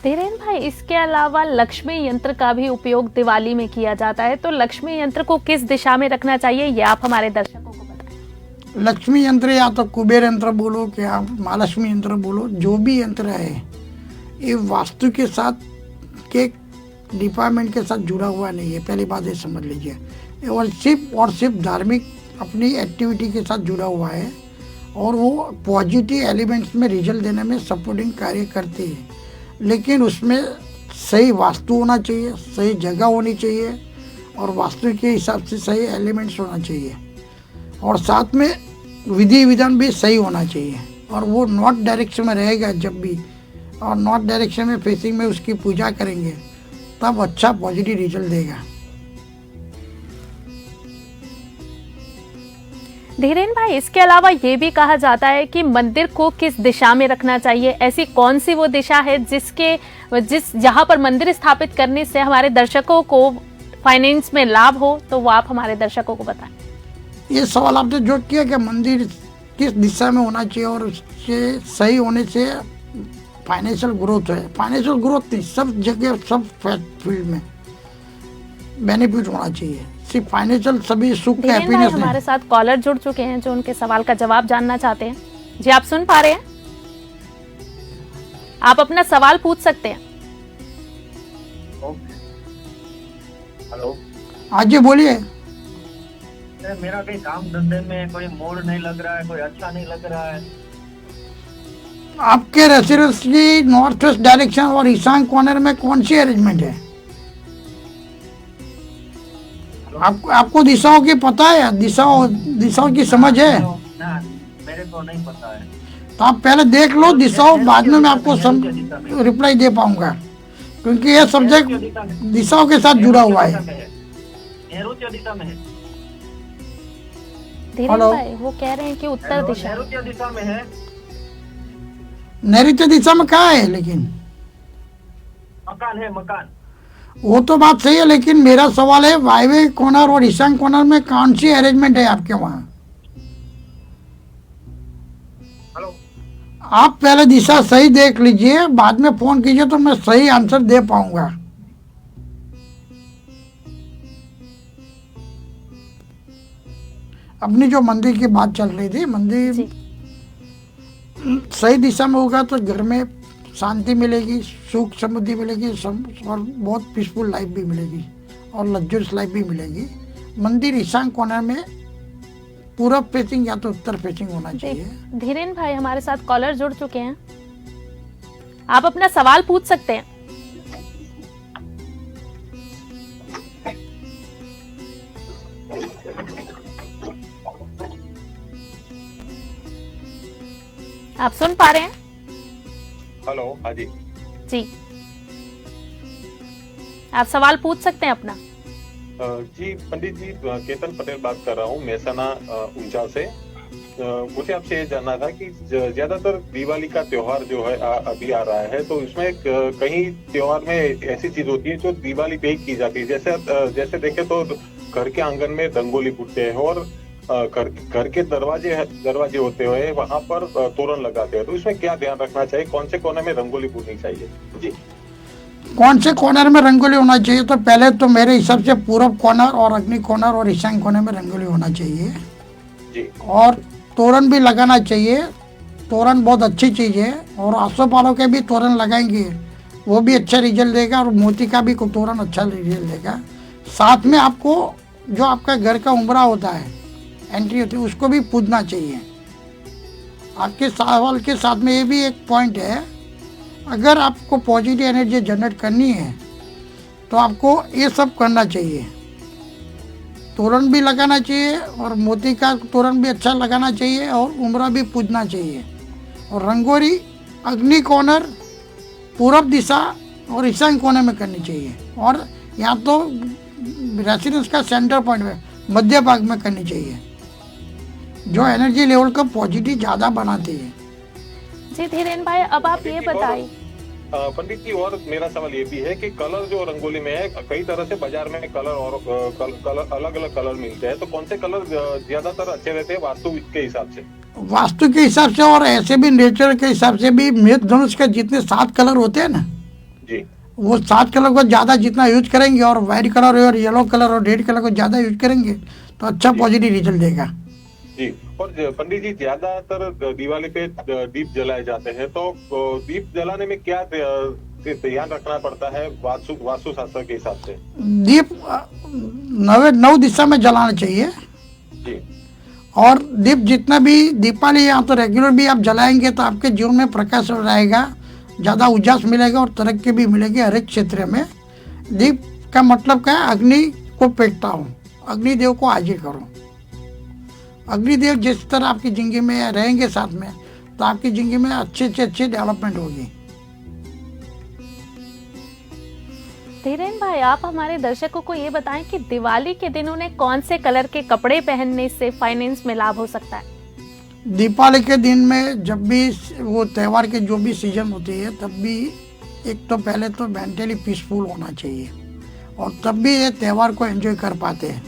धीरेन भाई, इसके अलावा लक्ष्मी यंत्र का भी उपयोग दिवाली में किया जाता है, तो लक्ष्मी यंत्र को किस दिशा में रखना चाहिए ये आप हमारे दर्शकों को बताएं। लक्ष्मी यंत्र या तो कुबेर यंत्र बोलो कि आप महालक्ष्मी यंत्र बोलो, जो भी यंत्र है ये वास्तु के साथ के डिपार्टमेंट के साथ जुड़ा हुआ नहीं है, पहली बात ये समझ लीजिए। और सिर्फ धार्मिक अपनी एक्टिविटी के साथ जुड़ा हुआ है और वो पॉजिटिव एलिमेंट्स में रिजल्ट देने में सपोर्टिंग कार्य करती है, लेकिन उसमें सही वास्तु होना चाहिए, सही जगह होनी चाहिए और वास्तु के हिसाब से सही एलिमेंट्स होना चाहिए और साथ में विधि विधान भी सही होना चाहिए। और वो नॉर्थ डायरेक्शन में रहेगा जब भी, और नॉर्थ डायरेक्शन में फेसिंग में उसकी पूजा करेंगे तब अच्छा पॉजिटिव रिजल्ट देगा। धीरेन भाई, इसके अलावा ये भी कहा जाता है कि मंदिर को किस दिशा में रखना चाहिए, ऐसी कौन सी वो दिशा है जहां पर मंदिर स्थापित करने से हमारे दर्शकों को फाइनेंस में लाभ हो, तो वो आप हमारे दर्शकों को बताएं। ये सवाल आपने जो किया कि मंदिर किस दिशा में होना चाहिए और उसके सही होने से फाइनेंशियल ग्रोथ है, फाइनेंशियल ग्रोथ नहीं, सब जगह सब फील्ड में बेनिफिट होना चाहिए। सिर्फ फाइनेंशियल सभी सुख का धीरेन भाई हैप्पीनेस हमारे नहीं। साथ कॉलर जुड़ चुके हैं जो उनके सवाल का जवाब जानना चाहते हैं। जी आप सुन पा रहे हैं? आप अपना सवाल पूछ सकते हैं। हेलो, हाँ जी बोलिए। मेरा कहीं काम धंधे में कोई मोड़ नहीं लग रहा है, कोई अच्छा नहीं लग रहा है। आपके रेसिडेंस की नॉर्थ वेस्ट डायरेक्शन और ईशान कॉर्नर में कौन सी अरेंजमेंट है? आपको दिशाओं की पता है? दिशाओं की समझ है? ना, मेरे को नहीं पता है। तो आप पहले देख लो दिशाओं, बाद में मैं आपको रिप्लाई दे पाऊंगा, क्योंकि ये सब्जेक्ट दिशाओं के साथ जुड़ा हुआ है। नैऋत्य दिशा में है। धीरेन हेलो। भाई वो कह रहे हैं कि उत्तर दिशा। नैऋत्य दिशा में है। नैऋत्य दिशा में कहाँ है? लेकिन मकान है, मकान। वो तो बात सही है, लेकिन मेरा सवाल है वायव्य कॉर्नर और ईशान कॉर्नर में कौन सी अरेंजमेंट है आपके वहाँ? हेलो, आप पहले दिशा सही देख लीजिए, बाद में फोन कीजिए तो मैं सही आंसर दे पाऊंगा। अपनी जो मंदिर की बात चल रही थी, मंदिर जी। सही दिशा में होगा तो घर में शांति मिलेगी, सुख समृद्धि मिलेगी, और बहुत पीसफुल लाइफ भी मिलेगी और लग्जरियस लाइफ भी मिलेगी। मंदिर ईशान कॉर्नर में पूर्व फेसिंग या तो उत्तर फेसिंग होना चाहिए। धीरेन भाई हमारे साथ कॉलर जुड़ चुके हैं, आप अपना सवाल पूछ सकते हैं। आप सुन पा रहे हैं? हेलो, हाँ जी। जी आप सवाल पूछ सकते हैं अपना। जी पंडित जी, केतन पटेल बात कर रहा हूँ मेहसाना ऊंचा से। मुझे आपसे ये जानना था कि ज्यादातर दिवाली का त्योहार जो है अभी आ रहा है, तो इसमें कहीं त्योहार में ऐसी चीज होती है जो दिवाली पे ही की जाती है। जैसे देखें तो घर के आंगन में रंगोली फूटते हैं और घर के दरवाजे होते हुए वहां पर तोरण लगाते हैं। तो इसमें क्या ध्यान रखना चाहिए? कौन से कोने में रंगोली फूटनी चाहिए? जी, कौन से कॉर्नर में रंगोली होना चाहिए? तो पहले तो मेरे हिसाब से पूर्व कॉर्नर और अग्नि कॉर्नर और ईशान कॉर्नर में रंगोली होना चाहिए जी। और तोरण भी लगाना चाहिए। तोरण बहुत अच्छी चीज़ है और आसोपालों के भी तोरण लगाएंगे, वो भी अच्छा रिजल्ट देगा और मोती का भी तोरण अच्छा रिजल्ट देगा। साथ में आपको जो आपका घर का उम्रा होता है, एंट्री होती है, उसको भी पूजना चाहिए। आपके सवाल के साथ में ये भी एक पॉइंट है, अगर आपको पॉजिटिव एनर्जी जनरेट करनी है तो आपको ये सब करना चाहिए। तोरण भी लगाना चाहिए और मोती का तोरण भी अच्छा लगाना चाहिए और उम्रा भी पूजना चाहिए। और रंगोली अग्नि कॉर्नर, पूरब दिशा और ईशान कोने में करनी चाहिए और यहाँ तो रेसिडेंस का सेंटर पॉइंट में मध्य भाग में करनी चाहिए, जो एनर्जी लेवल को पॉजिटिव ज़्यादा बनाती है। जी धीरेन भाई अब आप ये बताइए। पंडित जी, और मेरा सवाल ये भी है कि कलर जो रंगोली में है, कई तरह से बाजार में कलर और अलग अलग कलर मिलते हैं, तो कौन से कलर ज्यादातर अच्छे रहते हैं वास्तु के हिसाब से? वास्तु के हिसाब से और ऐसे भी नेचर के हिसाब से भी मृग धनुष के जितने 7 कलर होते हैं ना जी, वो 7 कलर को ज़्यादा जितना यूज करेंगे और वाइट कलर और येलो कलर और रेड कलर को ज़्यादा यूज करेंगे तो अच्छा पॉजिटिव रिजल्ट देगा जी। और पंडित जी, ज्यादातर दिवाली पे दीप जलाए जाते हैं, तो दीप जलाने में क्या ध्यान रखना पड़ता है वास्तु शास्त्र के हिसाब से? दीप 9 दिशा में जलाना चाहिए जी। और दीप जितना भी दीपावली या तो रेगुलर भी आप जलाएंगे तो आपके जीवन में प्रकाश रहेगा, ज़्यादा उजास मिलेगा और तरक्की भी मिलेगी हर एक क्षेत्र में। दीप का मतलब क्या है? अग्नि को पेटता हूँ, अग्निदेव को हाजिर करो। अग्निदेव जिस तरह आपकी जिंदगी में रहेंगे साथ में तो आपकी जिंदगी में अच्छे से अच्छी डेवलपमेंट होगी। धीरेन भाई आप हमारे दर्शकों को ये बताएं कि दिवाली के दिन उन्हें कौन से कलर के कपड़े पहनने से फाइनेंस में लाभ हो सकता है? दीपावली के दिन में जब भी वो त्यौहार के जो भी सीजन होती है तब भी एक तो पहले तो मेंटली पीसफुल होना चाहिए और तब भी ये त्यौहार को एंजॉय कर पाते हैं।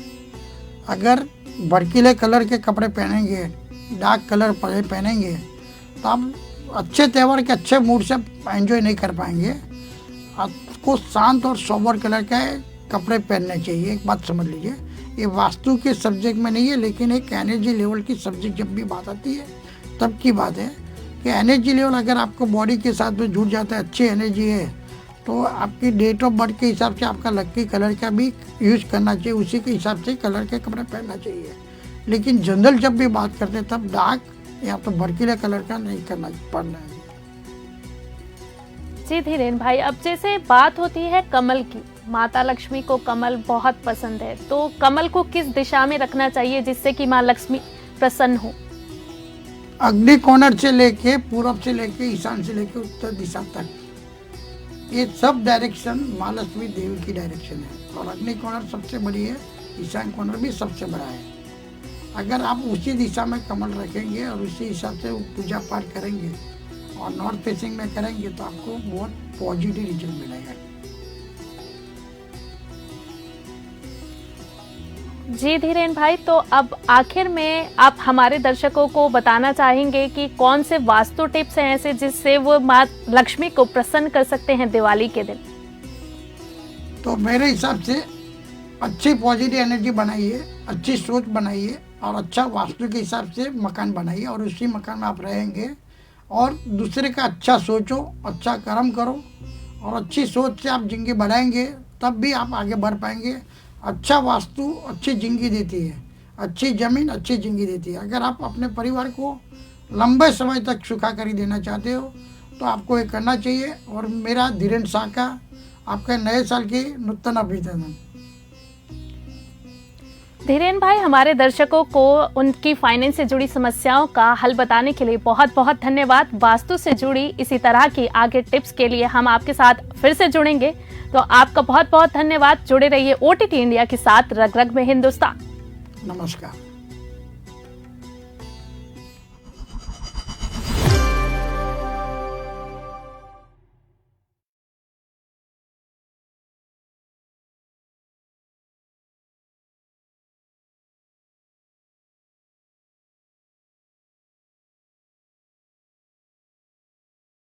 अगर भड़कीले कलर के कपड़े पहनेंगे, डार्क कलर पहनेंगे तो आप अच्छे त्यौहार के अच्छे मूड से एंजॉय नहीं कर पाएंगे। आपको शांत और सोबर कलर के कपड़े पहनने चाहिए। एक बात समझ लीजिए, ये वास्तु के सब्जेक्ट में नहीं है, लेकिन एक एनर्जी लेवल की सब्जेक्ट जब भी बात आती है तब की बात है कि एनर्जी लेवल अगर आपको बॉडी के साथ में जुड़ जाता है, अच्छी एनर्जी है, तो आपकी डेट ऑफ बर्थ के हिसाब से आपका लकी कलर का भी यूज करना चाहिए, उसी के हिसाब से कलर के कपड़े पहनना चाहिए। लेकिन जनरल जब भी बात करते हैं तब डार्क या तो भड़कीले कलर का नहीं करना पड़ना है। जी धीरेन भाई, अब जैसे बात होती है कमल की, माता लक्ष्मी को कमल बहुत पसंद है, तो कमल को किस दिशा में रखना चाहिए जिससे कि माँ लक्ष्मी प्रसन्न हो? अग्नि कोणर से लेके पूरब से लेके ईशान से लेके उत्तर दिशा तक, ये सब डायरेक्शन माँ लक्ष्मी देवी की डायरेक्शन है। और अग्नि कोणर सबसे बड़ी है, ईशान कोणर भी सबसे बड़ा है। अगर आप उसी दिशा में कमल रखेंगे और उसी हिसाब से पूजा पाठ करेंगे और नॉर्थ फेसिंग में करेंगे तो आपको बहुत पॉजिटिव रिजल्ट मिलेगा। जी धीरेन भाई, तो अब आखिर में आप हमारे दर्शकों को बताना चाहेंगे कि कौन से वास्तु टिप्स हैं ऐसे जिससे वो माँ लक्ष्मी को प्रसन्न कर सकते हैं दिवाली के दिन? तो मेरे हिसाब से अच्छी पॉजिटिव एनर्जी बनाइए, अच्छी सोच बनाइए और अच्छा वास्तु के हिसाब से मकान बनाइए और उसी मकान में आप रहेंगे। और दूसरे का अच्छा सोचो, अच्छा कर्म करो और अच्छी सोच से आप जिंदगी बढ़ाएंगे, तब भी आप आगे बढ़ पाएंगे। अच्छा वास्तु अच्छी जिंदगी देती है, अच्छी ज़मीन अच्छी जिंदगी देती है। अगर आप अपने परिवार को लंबे समय तक सुखाकारी देना चाहते हो तो आपको ये करना चाहिए। और मेरा धीरेन शाह का आपके नए साल की नूतन अभिनंदन। धीरेन भाई, हमारे दर्शकों को उनकी फाइनेंस से जुड़ी समस्याओं का हल बताने के लिए बहुत बहुत धन्यवाद। वास्तु से जुड़ी इसी तरह की आगे टिप्स के लिए हम आपके साथ फिर से जुड़ेंगे, तो आपका बहुत बहुत धन्यवाद। जुड़े रहिए OTT इंडिया के साथ, रग रग में हिंदुस्तान। नमस्कार।